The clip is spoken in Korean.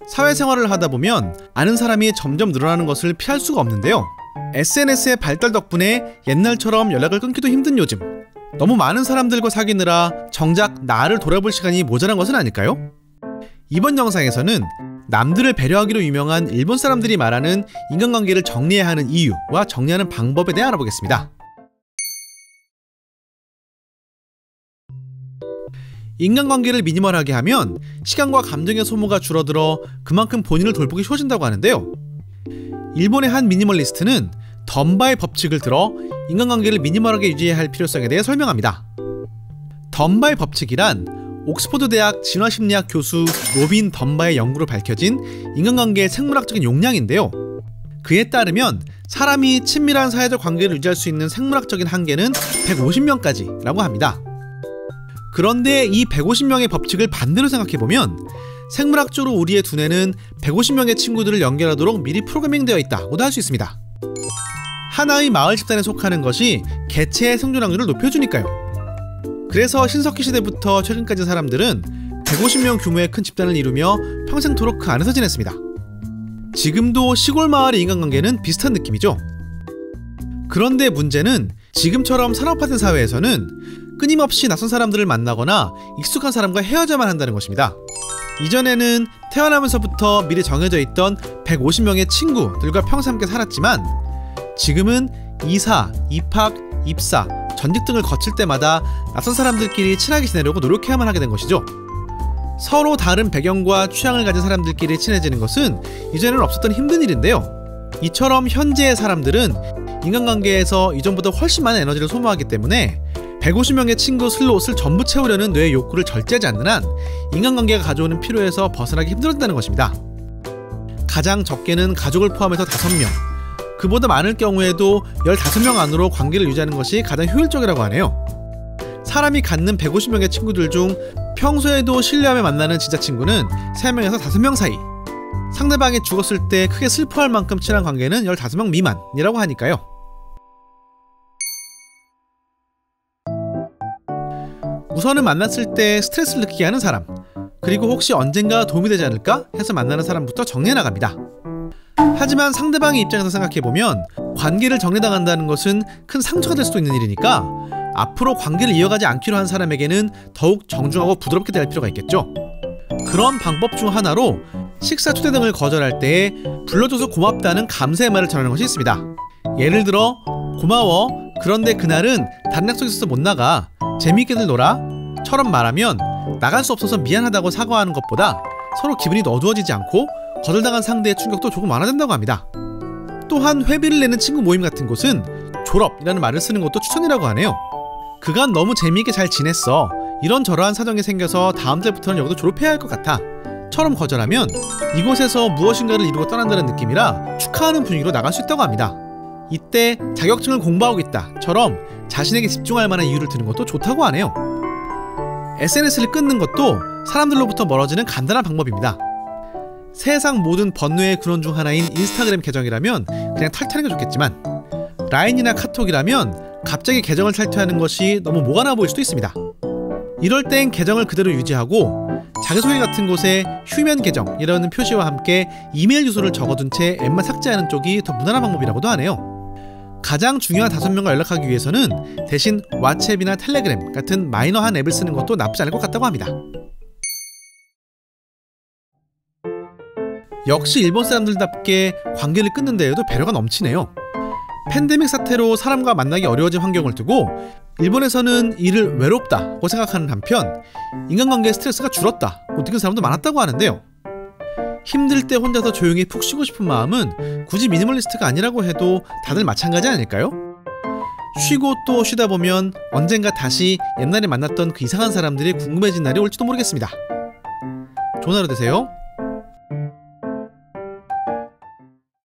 사회생활을 하다 보면 아는 사람이 점점 늘어나는 것을 피할 수가 없는데요. SNS의 발달 덕분에 옛날처럼 연락을 끊기도 힘든 요즘, 너무 많은 사람들과 사귀느라 정작 나를 돌아볼 시간이 모자란 것은 아닐까요? 이번 영상에서는 남들을 배려하기로 유명한 일본 사람들이 말하는 인간관계를 정리해야 하는 이유와 정리하는 방법에 대해 알아보겠습니다. 인간관계를 미니멀하게 하면 시간과 감정의 소모가 줄어들어 그만큼 본인을 돌보기 쉬워진다고 하는데요. 일본의 한 미니멀리스트는 던바의 법칙을 들어 인간관계를 미니멀하게 유지해야 할 필요성에 대해 설명합니다. 던바의 법칙이란 옥스퍼드 대학 진화심리학 교수 로빈 던바의 연구로 밝혀진 인간관계의 생물학적인 용량인데요. 그에 따르면 사람이 친밀한 사회적 관계를 유지할 수 있는 생물학적인 한계는 150명까지라고 합니다. 그런데 이 150명의 법칙을 반대로 생각해보면 생물학적으로 우리의 두뇌는 150명의 친구들을 연결하도록 미리 프로그래밍되어 있다고도 할 수 있습니다. 하나의 마을 집단에 속하는 것이 개체의 생존 확률을 높여주니까요. 그래서 신석기 시대부터 최근까지 사람들은 150명 규모의 큰 집단을 이루며 평생토록 그 안에서 지냈습니다. 지금도 시골 마을의 인간관계는 비슷한 느낌이죠. 그런데 문제는 지금처럼 산업화된 사회에서는 끊임없이 낯선 사람들을 만나거나 익숙한 사람과 헤어져야만 한다는 것입니다. 이전에는 태어나면서부터 미리 정해져 있던 150명의 친구들과 평생 함께 살았지만 지금은 이사, 입학, 입사, 전직 등을 거칠 때마다 낯선 사람들끼리 친하게 지내려고 노력해야만 하게 된 것이죠. 서로 다른 배경과 취향을 가진 사람들끼리 친해지는 것은 이전에는 없었던 힘든 일인데요. 이처럼 현재의 사람들은 인간관계에서 이전보다 훨씬 많은 에너지를 소모하기 때문에 150명의 친구 슬롯을 전부 채우려는 뇌의 욕구를 절제하지 않는 한 인간관계가 가져오는 피로에서 벗어나기 힘들었다는 것입니다. 가장 적게는 가족을 포함해서 5명, 그보다 많을 경우에도 15명 안으로 관계를 유지하는 것이 가장 효율적이라고 하네요. 사람이 갖는 150명의 친구들 중 평소에도 신뢰하며 만나는 진짜 친구는 3명에서 5명 사이, 상대방이 죽었을 때 크게 슬퍼할 만큼 친한 관계는 15명 미만이라고 하니까요. 우선은 만났을 때 스트레스를 느끼게 하는 사람, 그리고 혹시 언젠가 도움이 되지 않을까 해서 만나는 사람부터 정리해 나갑니다. 하지만 상대방의 입장에서 생각해보면 관계를 정리당한다는 것은 큰 상처가 될 수도 있는 일이니까 앞으로 관계를 이어가지 않기로 한 사람에게는 더욱 정중하고 부드럽게 대할 필요가 있겠죠. 그런 방법 중 하나로 식사 초대 등을 거절할 때에 불러줘서 고맙다는 감사의 말을 전하는 것이 있습니다. 예를 들어 고마워, 그런데 그날은 다른 약속이 있어서 못 나가, 재미있게들 놀아 처럼 말하면 나갈 수 없어서 미안하다고 사과하는 것보다 서로 기분이 어두워지지 않고 거절당한 상대의 충격도 조금 완화된다고 합니다. 또한 회비를 내는 친구 모임 같은 곳은 졸업이라는 말을 쓰는 것도 추천이라고 하네요. 그간 너무 재미있게 잘 지냈어, 이런저러한 사정이 생겨서 다음 달부터는 여기도 졸업해야 할 것 같아 처럼 거절하면 이곳에서 무엇인가를 이루고 떠난다는 느낌이라 축하하는 분위기로 나갈 수 있다고 합니다. 이때 자격증을 공부하고 있다 처럼 자신에게 집중할 만한 이유를 드는 것도 좋다고 하네요. SNS를 끊는 것도 사람들로부터 멀어지는 간단한 방법입니다. 세상 모든 번뇌의 근원 중 하나인 인스타그램 계정이라면 그냥 탈퇴하는 게 좋겠지만 라인이나 카톡이라면 갑자기 계정을 탈퇴하는 것이 너무 모가나 보일 수도 있습니다. 이럴 땐 계정을 그대로 유지하고 자기소개 같은 곳에 휴면 계정이라는 표시와 함께 이메일 주소를 적어둔 채 앱만 삭제하는 쪽이 더 무난한 방법이라고도 하네요. 가장 중요한 5명과 연락하기 위해서는 대신 왓츠앱이나 텔레그램 같은 마이너한 앱을 쓰는 것도 나쁘지 않을 것 같다고 합니다. 역시 일본 사람들답게 관계를 끊는 데에도 배려가 넘치네요. 팬데믹 사태로 사람과 만나기 어려워진 환경을 두고 일본에서는 이를 외롭다고 생각하는 한편 인간관계의 스트레스가 줄었다고 느낀 사람도 많았다고 하는데요. 힘들 때 혼자서 조용히 푹 쉬고 싶은 마음은 굳이 미니멀리스트가 아니라고 해도 다들 마찬가지 아닐까요? 쉬고 또 쉬다 보면 언젠가 다시 옛날에 만났던 그 이상한 사람들이 궁금해진 날이 올지도 모르겠습니다. 좋은 하루 되세요.